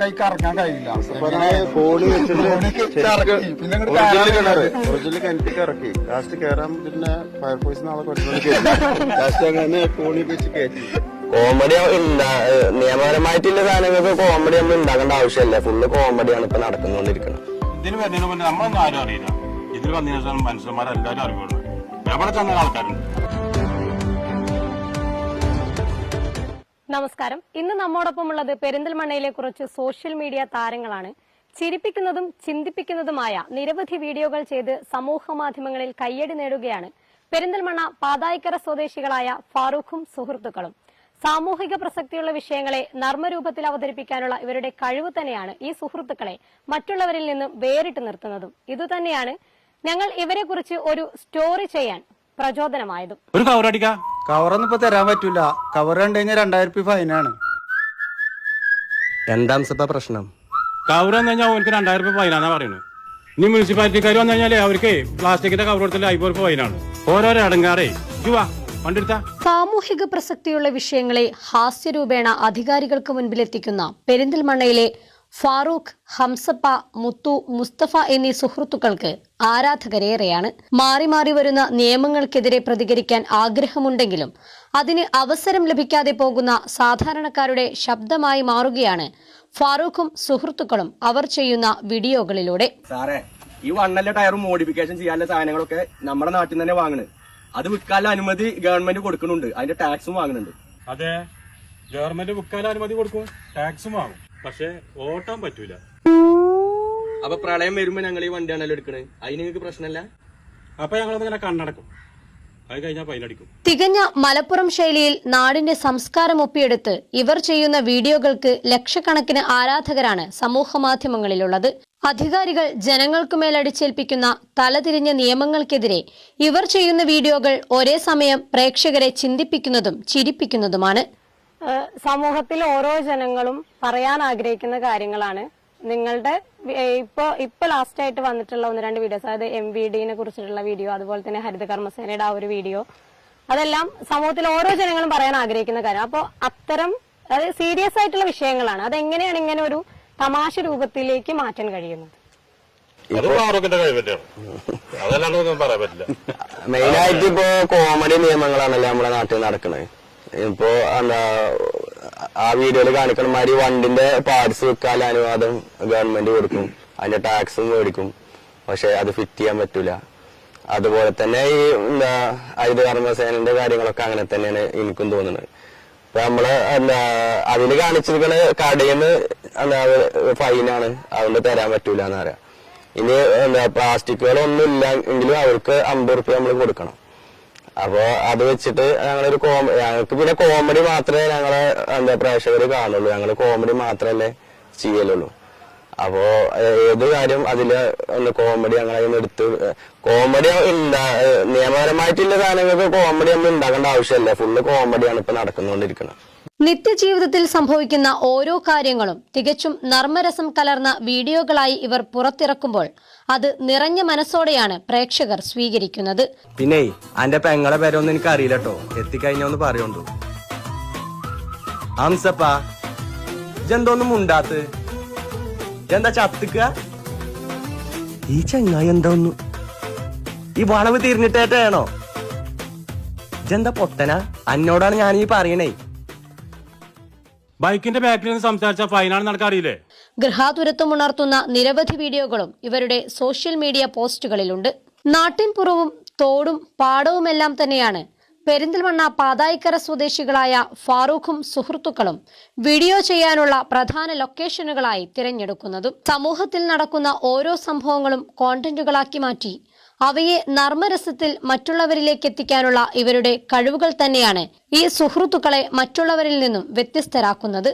കൈക്ക് ഇറക്കാൻ കഴിയില്ല. ഒറിജിനൽ കിണറ്റിക്ക് ഇറക്കി ലാസ്റ്റ് കയറാൻ പിന്നെ ഫയർഫോഴ്സ് നാളെ ലാസ്റ്റ് അങ്ങനെ ഫോണിൽ വെച്ച് കയറ്റി. കോമഡി നിയമപരമായിട്ടുള്ള സാധനങ്ങൾക്ക് കോമഡി നമ്മൾ ഉണ്ടാക്കേണ്ട ആവശ്യമില്ല. ഫുള്ള് കോമഡിയാണ് ഇപ്പൊ നടന്നുകൊണ്ടിരിക്കുന്നത്. ഇതിന് വരുന്നതിന് മുന്നേ നമ്മളൊന്നും ആരും അറിയില്ല. ഇതിൽ വന്നതിന് ശേഷം മനുഷ്യന്മാരെല്ലാവരും അറിവുള്ളൂ. എവിടെ ചെന്ന ആൾക്കാരുണ്ട്. നമസ്കാരം. ഇന്ന് നമ്മോടൊപ്പമുള്ളത് പെരിന്തൽമണ്ണയിലെ കുറച്ച് സോഷ്യൽ മീഡിയ താരങ്ങളാണ്. ചിരിപ്പിക്കുന്നതും ചിന്തിപ്പിക്കുന്നതുമായ നിരവധി വീഡിയോകൾ ചെയ്ത് സമൂഹ മാധ്യമങ്ങളിൽ കയ്യടി നേടുകയാണ് പെരിന്തൽമണ്ണ പാതായിക്കര സ്വദേശികളായ ഫാറൂഖും സുഹൃത്തുക്കളും. സാമൂഹിക പ്രസക്തിയുള്ള വിഷയങ്ങളെ നർമ്മരൂപത്തിൽ അവതരിപ്പിക്കാനുള്ള ഇവരുടെ കഴിവ് തന്നെയാണ് ഈ സുഹൃത്തുക്കളെ മറ്റുള്ളവരിൽ നിന്നും വേറിട്ട് നിർത്തുന്നതും. ഇതുതന്നെയാണ് ഞങ്ങൾ ഇവരെ കുറിച്ച് ഒരു സ്റ്റോറി ചെയ്യാൻ പ്രചോദനമായതും. ഒരു കവറടിക്ക കവറൊന്നും ഇപ്പൊ തരാൻ പറ്റൂല. കവർ കണ്ടു കഴിഞ്ഞാൽ 2000 രൂപ ഫൈനാണ്. എന്താ പ്രശ്നം? കവർ വന്നു കഴിഞ്ഞാൽ അവർക്ക് 2000 രൂപ ഫൈനാന്നാ പറയുന്നത്. ഇനി മുനിസിപ്പാലിറ്റിക്കാർ വന്നു കഴിഞ്ഞാല് അവർക്ക് പ്ലാസ്റ്റിക്കിന്റെ കവർ കൊടുത്താൽ 50 രൂപ ഫൈനാണ്. ഓരോരോ അടങ്കാറേ സാമൂഹിക പ്രസക്തിയുള്ള വിഷയങ്ങളെ ഹാസ്യരൂപേണ അധികാരികൾക്ക് മുൻപിലെത്തിക്കുന്ന പെരിന്തൽമണ്ണയിലെ ഫാറൂഖ്, ഹംസപ്പ, മുത്തു, മുസ്തഫ എന്നീ സുഹൃത്തുക്കൾക്ക് ആരാധകരേറെയാണ്. മാറി മാറി വരുന്ന നിയമങ്ങൾക്കെതിരെ പ്രതികരിക്കാൻ ആഗ്രഹമുണ്ടെങ്കിലും അതിന് അവസരം ലഭിക്കാതെ പോകുന്ന സാധാരണക്കാരുടെ ശബ്ദമായി മാറുകയാണ് ഫാറൂഖും സുഹൃത്തുക്കളും അവർ ചെയ്യുന്ന വീഡിയോകളിലൂടെ. സാറേ, ഈ വണ്ണല്ല ടയറും മോഡിഫിക്കേഷൻ ചെയ്യാനുള്ള സാധനങ്ങളൊക്കെ നമ്മുടെ നാട്ടിൽ നിന്ന് തന്നെ വാങ്ങുന്നത്. അത് വിൽക്കാനുള്ള അനുമതി ഗവൺമെന്റ് കൊടുക്കുന്നുണ്ട്, അതിന്റെ ടാക്സും വാങ്ങുന്നുണ്ട്. അതെ, ഗവൺമെന്റ് വിൽക്കാനുള്ള അനുമതി കൊടുക്കും, ടാക്സും വാങ്ങും. പക്ഷെ ഓട്ടാൻ പറ്റൂല. അപ്പൊ പ്രളയം വരുമ്പോ ഞങ്ങൾ ഈ വണ്ടിയാണല്ലോ എടുക്കണത്, അതിന് നിങ്ങൾക്ക് പ്രശ്നമല്ല. അപ്പൊ ഞങ്ങളതിങ്ങനെ കണ്ണടക്കും, അത് കഴിഞ്ഞാൽ ഫൈനടിക്കും. തികഞ്ഞ മലപ്പുറം ശൈലിയിൽ നാടിന്റെ സംസ്കാരം ഒപ്പിയെടുത്ത് ഇവർ ചെയ്യുന്ന വീഡിയോകൾക്ക് ലക്ഷക്കണക്കിന് ആരാധകരാണ് സമൂഹ മാധ്യമങ്ങളിലുള്ളത്. അധികാരികൾ ജനങ്ങൾക്കുമേൽ അടിച്ചേൽപ്പിക്കുന്ന തലതിരിഞ്ഞ നിയമങ്ങൾക്കെതിരെ ഇവർ ചെയ്യുന്ന വീഡിയോകൾ ഒരേ സമയം പ്രേക്ഷകരെ ചിന്തിപ്പിക്കുന്നതും ചിരിപ്പിക്കുന്നതുമാണ്. സമൂഹത്തിൽ ഓരോ ജനങ്ങളും പറയാൻ ആഗ്രഹിക്കുന്ന കാര്യങ്ങളാണ്. നിങ്ങളുടെ ഇപ്പൊ ലാസ്റ്റ് ആയിട്ട് വന്നിട്ടുള്ള 1-2 വീഡിയോസ്, അതായത് MVDനെ കുറിച്ചിട്ടുള്ള വീഡിയോ, അതുപോലെ തന്നെ ഹരിത കർമ്മസേനയുടെ ആ ഒരു വീഡിയോ, അതെല്ലാം സമൂഹത്തിൽ ഓരോ ജനങ്ങളും പറയാൻ ആഗ്രഹിക്കുന്ന കാര്യം. അപ്പോൾ അത്തരം അതായത് സീരിയസ് ആയിട്ടുള്ള വിഷയങ്ങളാണ്. അതെങ്ങനെയാണ് ഇങ്ങനെ ഒരു തമാശ രൂപത്തിലേക്ക് മാറ്റാൻ കഴിയുന്നത്? മെയിനായിട്ട് ഇപ്പോ കോമഡി നിയമങ്ങളാണല്ലോ നമ്മുടെ നാട്ടിൽ നടക്കുന്നത്. ഇപ്പോ എന്താ ആ വീഡിയോയിൽ കാണിക്കണ മാതിരി വണ്ടിന്റെ പാർട്സ് വിൽക്കാൻ അനുവാദം ഗവൺമെന്റ് കൊടുക്കും, അതിന്റെ ടാക്സും മേടിക്കും. പക്ഷെ അത് ഫിറ്റ് ചെയ്യാൻ പറ്റൂല. അതുപോലെ തന്നെ ഈ എന്താ ഹരിത കർമ്മസേനന്റെ കാര്യങ്ങളൊക്കെ അങ്ങനെ തന്നെയാണ് എനിക്കും തോന്നുന്നത്. ഇപ്പൊ നമ്മള് എന്താ അതില് കാണിച്ചിരിക്കണ കടയിൽ നിന്ന് എന്താ ഫൈനാണ്, അതുകൊണ്ട് തരാൻ പറ്റൂല എന്ന് പറയാം. ഇനി എന്താ പ്ലാസ്റ്റിക്കുകളൊന്നും ഇല്ല എങ്കിലും അവർക്ക് 50 രൂപ നമ്മൾ കൊടുക്കണം. അപ്പൊ അത് വെച്ചിട്ട് ഞങ്ങൾക്ക് പിന്നെ കോമഡി മാത്രമേ ഞങ്ങളെ എന്താ പ്രേക്ഷകർ കാണുള്ളൂ. ഞങ്ങള് കോമഡി മാത്രമല്ലേ ചെയ്യലുള്ളൂ. അപ്പോ ഏത് കാര്യം അതില് കോമഡി ഞങ്ങളെ എടുത്ത് കോമഡി നിയമപരമായിട്ടുള്ള സാധനങ്ങൾക്ക് കോമഡി നമ്മൾ ഉണ്ടാക്കേണ്ട ആവശ്യമില്ല. ഫുള്ള് കോമഡിയാണ് ഇപ്പൊ നടന്നുകൊണ്ടിരിക്കുന്നത്. നിത്യജീവിതത്തിൽ സംഭവിക്കുന്ന ഓരോ കാര്യങ്ങളും തികച്ചും നർമ്മരസം കലർന്ന വീഡിയോകളായി ഇവർ പുറത്തിറക്കുമ്പോൾ അത് നിറഞ്ഞ മനസ്സോടെയാണ് പ്രേക്ഷകർ സ്വീകരിക്കുന്നത്. പിന്നെ അന്റെ പെങ്ങളെ പേരൊന്നും എനിക്ക് അറിയില്ല കേട്ടോ, എത്തിക്കഴിഞ്ഞൊന്ന് പറയുണ്ടോ. ഹംസപ്പാ, ഇജെന്തോന്നും ഉണ്ടാത്ത്, ഇജെന്താ ചത്തുക്ക? ഈ ചങ്ങായി എന്താ ഒന്നു ഈ വളവ് തിരിഞ്ഞിട്ടേട്ടാണോ? ഇജെന്താ പൊട്ടന? അന്നോടാണ് ഞാൻ ഈ പറയണേ. ബൈക്കിന്റെ ബാക്കിൽ നിന്ന് സംസാരിച്ച ഫൈനാണെന്ന് നടക്കറിയില്ലേ? ഗൃഹാതുരത്വം ഉണർത്തുന്ന നിരവധി വീഡിയോകളും ഇവരുടെ സോഷ്യൽ മീഡിയ പോസ്റ്റുകളിലുണ്ട്. നാട്ടിൻപുറവും തോടും പാടവുമെല്ലാം തന്നെയാണ് പെരിന്തൽമണ്ണ പാതായിക്കര സ്വദേശികളായ ഫാറൂഖും സുഹൃത്തുക്കളും വീഡിയോ ചെയ്യാനുള്ള പ്രധാന ലൊക്കേഷനുകളായി തിരഞ്ഞെടുക്കുന്നതും. സമൂഹത്തിൽ നടക്കുന്ന ഓരോ സംഭവങ്ങളും കോണ്ടന്റുകളാക്കി മാറ്റി അവയെ നർമ്മരസത്തിൽ മറ്റുള്ളവരിലേക്ക് എത്തിക്കാനുള്ള ഇവരുടെ കഴിവുകൾ തന്നെയാണ് ഈ സുഹൃത്തുക്കളെ മറ്റുള്ളവരിൽ നിന്നും വ്യത്യസ്തരാക്കുന്നത്.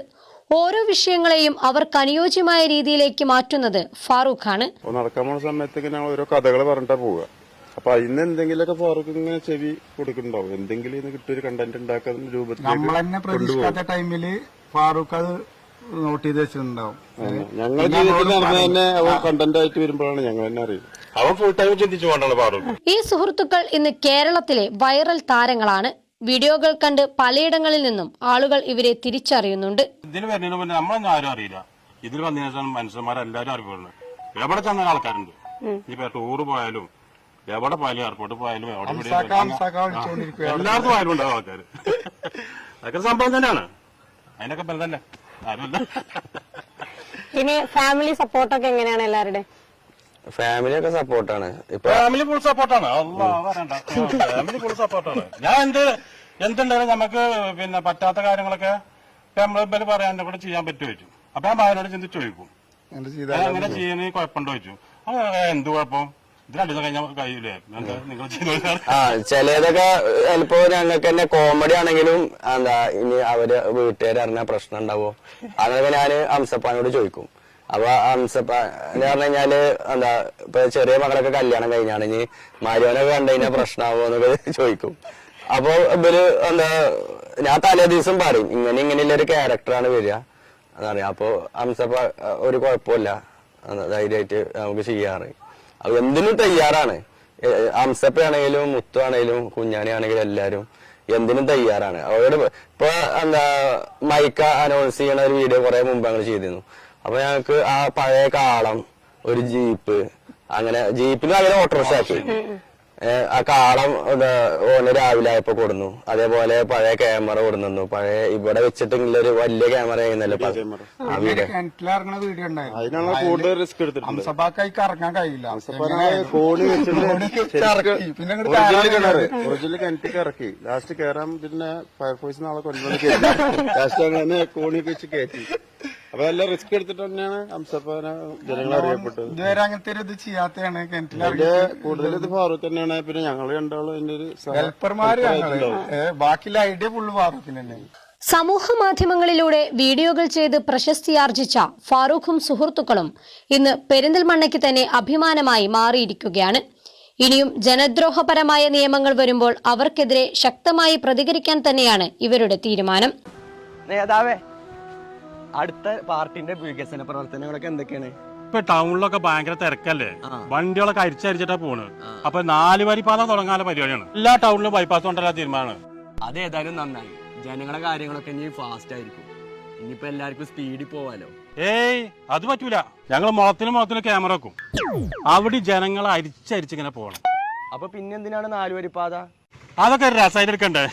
ഓരോ വിഷയങ്ങളെയും അവർക്ക് അനുയോജ്യമായ രീതിയിലേക്ക് മാറ്റുന്നത് ഫാറൂഖാണ്. നടക്കാൻ പോണ സമയത്ത് ഞങ്ങൾ ഓരോ കഥകൾ പറഞ്ഞിട്ടാ പോവുക. അപ്പൊ അതിന് എന്തെങ്കിലുമൊക്കെ ഫാറൂഖ് ഇങ്ങനെ ചെവി കൊടുക്കുന്നുണ്ടാവും. എന്തെങ്കിലും കിട്ടിയൊരു കണ്ടന്റ് ഉണ്ടാക്കുന്ന രൂപത്തിൽ നമ്മൾ തന്നെ പ്രതീക്ഷിക്കാത്ത ടൈമില് ഫാറൂഖ് അത് നോട്ട് ചെയ്ത് വെച്ചിട്ടുണ്ടാവും. ഞങ്ങളുടെ ജീവിതത്തിൽ നടന്ന തന്നെ കണ്ടന്റ് ആയിട്ട് വരുമ്പോഴാണ് ഞങ്ങൾ തന്നെ അറിയുന്നത്. അവൻ ഫുൾ ടൈം ചിന്തിച്ചു കൊണ്ടാണ് ഫാറൂഖ്. ഈ സുഹൃത്തുക്കൾ ഇന്ന് കേരളത്തിലെ വൈറൽ താരങ്ങളാണ്. വീഡിയോകൾ കണ്ട് പലയിടങ്ങളിൽ നിന്നും ആളുകൾ ഇവരെ തിരിച്ചറിയുന്നുണ്ട്. ഇതിന് വരുന്നതിന് മുന്നേ നമ്മളൊന്നും ആരും അറിയില്ല. ഇതിൽ വന്നതിന് ശേഷം മനുഷ്യന്മാരെല്ലാരും അറിവുണ്ട്. എവിടെ ചെന്ന ആൾക്കാരുണ്ട്. ഇനിയിപ്പോ ടൂറ് പോയാലും എവിടെ പോയാലും എയർപോർട്ടിൽ പോയാലും എല്ലായിടത്തും ആയാലും ഉണ്ടാവും ആൾക്കാര്. അതൊക്കെ സംഭവം തന്നെയാണ്. അതിനൊക്കെ ബലം തന്നെ ആരുമല്ല. പിന്നെ ഫാമിലി സപ്പോർട്ടൊക്കെ എങ്ങനെയാണ് എല്ലാവരുടെ? ഫാമിലി ഒക്കെ സപ്പോർട്ടാണ്. ഇപ്പൊ ഫാമിലി ഫുൾ സപ്പോർട്ടാണ്. ഫാമിലി ഫുൾ സപ്പോർട്ടാണ്. ഞാൻ എന്തുണ്ടായാലും നമുക്ക് പിന്നെ പറ്റാത്ത കാര്യങ്ങളൊക്കെ നമ്മളെ പറയാൻ എന്നെ കൂടെ ചെയ്യാൻ പറ്റുമോ ചോദിച്ചു. അപ്പൊ ഞാൻ ഭാര്യനോട് ചിന്തിച്ച് ചോദിക്കും, അങ്ങനെ ചെയ്യുന്നതിന് കുഴപ്പമുണ്ടോ ചോദിച്ചു. എന്ത് കുഴപ്പം, ഇത് രണ്ടു ദിവസം കഴിഞ്ഞാൽ കഴിയൂലേ, നിങ്ങൾ ചെയ്തോളാം. ചിലതൊക്കെ ചിലപ്പോ ഞങ്ങൾക്ക് തന്നെ കോമഡി ആണെങ്കിലും എന്താ ഇനി അവര് വീട്ടുകാർ അറിഞ്ഞാൽ പ്രശ്നം ഉണ്ടാവോ, അതൊക്കെ ഞാന് അംസപ്പാനോട് ചോദിക്കും. അപ്പൊ അംസപ്പ എന്ന് പറഞ്ഞു കഴിഞ്ഞാല് എന്താ ഇപ്പൊ ചെറിയ മകളൊക്കെ കല്യാണം കഴിഞ്ഞാണ്, ഇനി മരുവനൊക്കെ കണ്ടു കഴിഞ്ഞാൽ പ്രശ്നമാവോ എന്നൊക്കെ ചോദിക്കും. അപ്പൊ ഇവര് എന്താ ഞാൻ തലേ ദിവസം പറയും ഇങ്ങനെയുള്ള ഒരു ക്യാരക്ടറാണ് വരിക എന്നറിയാം. അപ്പൊ അംസപ്പ ഒരു കുഴപ്പമില്ല, ധൈര്യമായിട്ട് നമുക്ക് ചെയ്യാറ്. അപ്പൊ എന്തിനും തയ്യാറാണ്. അംസപ്പ ആണെങ്കിലും മുത്തു ആണെങ്കിലും കുഞ്ഞാണി ആണെങ്കിലും എല്ലാരും എന്തിനും തയ്യാറാണ്. അവരോട് ഇപ്പൊ എന്താ മൈക്ക അനൗൺസ് ചെയ്യണ ഒരു വീഡിയോ കുറെ മുമ്പ് ഞങ്ങൾ ചെയ്തിരുന്നു. അപ്പൊ ഞങ്ങൾക്ക് ആ പഴയ കാളം, ഒരു ജീപ്പ്, അങ്ങനെ ജീപ്പിന് അങ്ങനെ ഓട്ടോറിക്ഷ ആക്കി. ആ കാളം ഓന് രാവിലെ ആയപ്പോ കൊടുന്നു. അതേപോലെ പഴയ ക്യാമറ കൊടുന്നു. പഴയ ഇവിടെ വെച്ചിട്ടുള്ള ഒരു വലിയ ക്യാമറ ആയിരുന്നല്ലോ ആ വീഡിയോ. കിണറ്റിലിറങ്ങണ വീഡിയോ ഉണ്ടായിരുന്നു. അതിനാണ് കൂടുതൽ റിസ്ക് എടുത്തിട്ടുണ്ട്. അംസപ്പാക്കായിക്ക് ഇറങ്ങാൻ കഴിയില്ല. കോണി വെച്ചിട്ട് പിന്നെ ഒറിജിനൽ കിണറ്റിക്ക് ഇറക്കി. ലാസ്റ്റ് കയറാൻ പിന്നെ ഫയർഫോഴ്സ് നാളെ കൊണ്ടുവന്ന് ലാസ്റ്റ് അങ്ങനെ കോണിയൊക്കെ വെച്ച് കയറ്റി. അപ്പൊ നല്ല റിസ്ക് എടുത്തിട്ട് തന്നെയാണ് അംസപ്പാന ജനങ്ങൾ അറിയപ്പെട്ടത്. ഇതുവരെ അങ്ങനത്തെ ഒരു ഇത് ചെയ്യാത്തതാണ്. അതിന്റെ കൂടുതൽ ഇത് ഫാറൂഖ് തന്നെയാണ്. പിന്നെ ഞങ്ങൾ രണ്ടാളും അതിന്റെ ഒരു ഹെൽപ്പർമാര് ബാക്കിയുള്ള ഐഡിയ ഫുള്ള് ഫാറൂഖിന് തന്നെ. സമൂഹ മാധ്യമങ്ങളിലൂടെ വീഡിയോകൾ ചെയ്ത് പ്രശസ്തിയാർജിച്ച ഫാറൂഖും സുഹൃത്തുക്കളും ഇന്ന് പെരിന്തൽമണ്ണയ്ക്ക് തന്നെ അഭിമാനമായി മാറിയിരിക്കുകയാണ്. ഇനിയും ജനദ്രോഹപരമായ നിയമങ്ങൾ വരുമ്പോൾ അവർക്കെതിരെ ശക്തമായി പ്രതികരിക്കാൻ തന്നെയാണ് ഇവരുടെ തീരുമാനം. നേതാവേ, അടുത്ത പാർട്ടിന്റെ വികസന പ്രവർത്തനങ്ങളൊക്കെ എന്തൊക്കെയാണ്? ഇപ്പൊ ടൗണിലൊക്കെ ഭയങ്കര തിരക്കല്ലേ, വണ്ടികളൊക്കെ അരിച്ചരിച്ചിട്ടാ പോണ്. അപ്പൊ 4 വരിപ്പാത തുടങ്ങാനുള്ള പരിപാടിയാണ്. എല്ലാ ടൗണിലും ബൈപ്പാസ് കൊണ്ടല്ല തീരുമാനമാണ്. അതേതായാലും നന്നായി. ജനങ്ങളുടെ കാര്യങ്ങളൊക്കെ ഇനി ഫാസ്റ്റ് ആയിരിക്കും. ഇനിയിപ്പോ എല്ലാവർക്കും സ്പീഡിൽ പോവാലോ. ഏയ് അത് പറ്റൂല. ഞങ്ങൾ മുളത്തിന് ക്യാമറ വെക്കും. അവിടെ ജനങ്ങളെ അരിച്ചരിച്ചിങ്ങനെ പോകണം. അപ്പൊ പിന്നെന്തിനാണ് 4 വരിപ്പാത? അതൊക്കെ ഒരു രസമായിട്ട് എടുക്കണ്ടേ?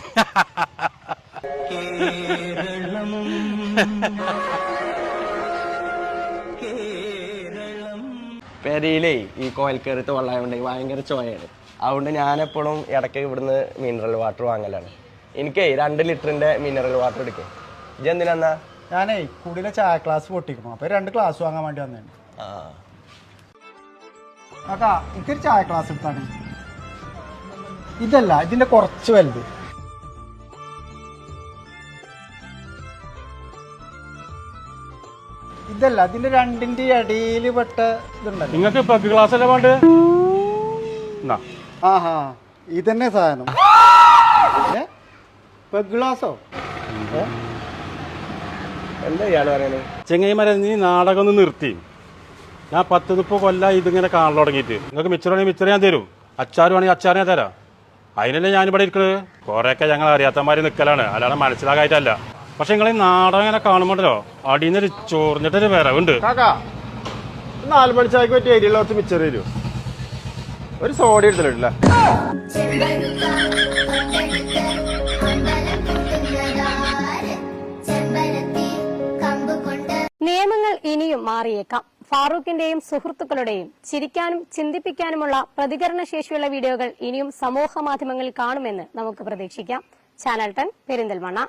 പെരയിലേ ഈ കോയൽക്കരത്ത് വെള്ളമുണ്ടെങ്കിൽ ഭയങ്കര ചോയാണ്. അതുകൊണ്ട് ഞാനെപ്പോഴും ഇടയ്ക്ക് ഇവിടുന്ന് മിനറൽ വാട്ടർ വാങ്ങലാണ്. എനിക്കേ 2 ലിറ്ററിന്റെ മിനറൽ വാട്ടർ എടുക്കും. ഇതെന്തിനാ? ഞാനേ കൂടുതലെ ചായ ക്ലാസ് പൊട്ടിക്കണം. അപ്പൊ 2 ഗ്ലാസ് വാങ്ങാൻ വേണ്ടി വന്നതാണ്. കാക്കാ എനിക്കൊരു ചായ ക്ലാസ് എടുത്താണ്. ഇതല്ല, ഇതിന്റെ കുറച്ച് വലുത്. ഇതല്ല, ഇതിന്റെ 2ന്റെ ഇടയിൽ പെട്ട ഇതുണ്ടല്ലോ. നിങ്ങൾക്ക് പെഗ് ഗ്ലാസ് അല്ലേ വേണ്ട? ആഹാ, ഇതന്നെ സാധനം. പെഗ് ഗ്ലാസോ? എന്താ ഇയാള് പറയുന്നത്? ചെങ്ങൈമാരെ, നീ നാടകം ഒന്ന് നിർത്തി. ഞാൻ 10-30 കൊല്ലം ഇതിങ്ങനെ കാണാൻ തുടങ്ങിയിട്ട്. നിങ്ങൾക്ക് മിച്ചറാണെങ്കിൽ മിച്ചർ ഞാൻ തരും, അച്ചാറ് വേണമെങ്കിൽ അച്ചാറ് ഞാൻ തരാം. അതിനല്ലേ ഞാനിവിടെ ഇരിക്കുന്നത്. കുറെയൊക്കെ ഞങ്ങൾ അറിയാത്തമാര് നിൽക്കലാണ്, അല്ലാതെ മനസ്സിലാകായിട്ടല്ല. പക്ഷെ നിങ്ങൾ ഈ നാടകം ഇങ്ങനെ കാണുമ്പോഴല്ലോ അടിയിൽ ചോറിഞ്ഞിട്ടൊരു വിറവുണ്ട്. 4 മണി ചായക്ക് പറ്റിയ ഏരിയയിൽ കുറച്ച് മിച്ചർ തരുമോ? ഒരു സോഡ എടുത്തിട്ടില്ല. നിയമങ്ങൾ ഇനിയും മാറിയേക്കാം. ഫാറൂഖിന്റെയും സുഹൃത്തുക്കളുടെയും ചിരിക്കാനും ചിന്തിപ്പിക്കാനുമുള്ള പ്രതികരണശേഷിയുള്ള വീഡിയോകൾ ഇനിയും സമൂഹ മാധ്യമങ്ങളിൽ കാണുമെന്ന് നമുക്ക് പ്രതീക്ഷിക്കാം. ചാനൽ 10 പെരിന്തൽമണ്ണ.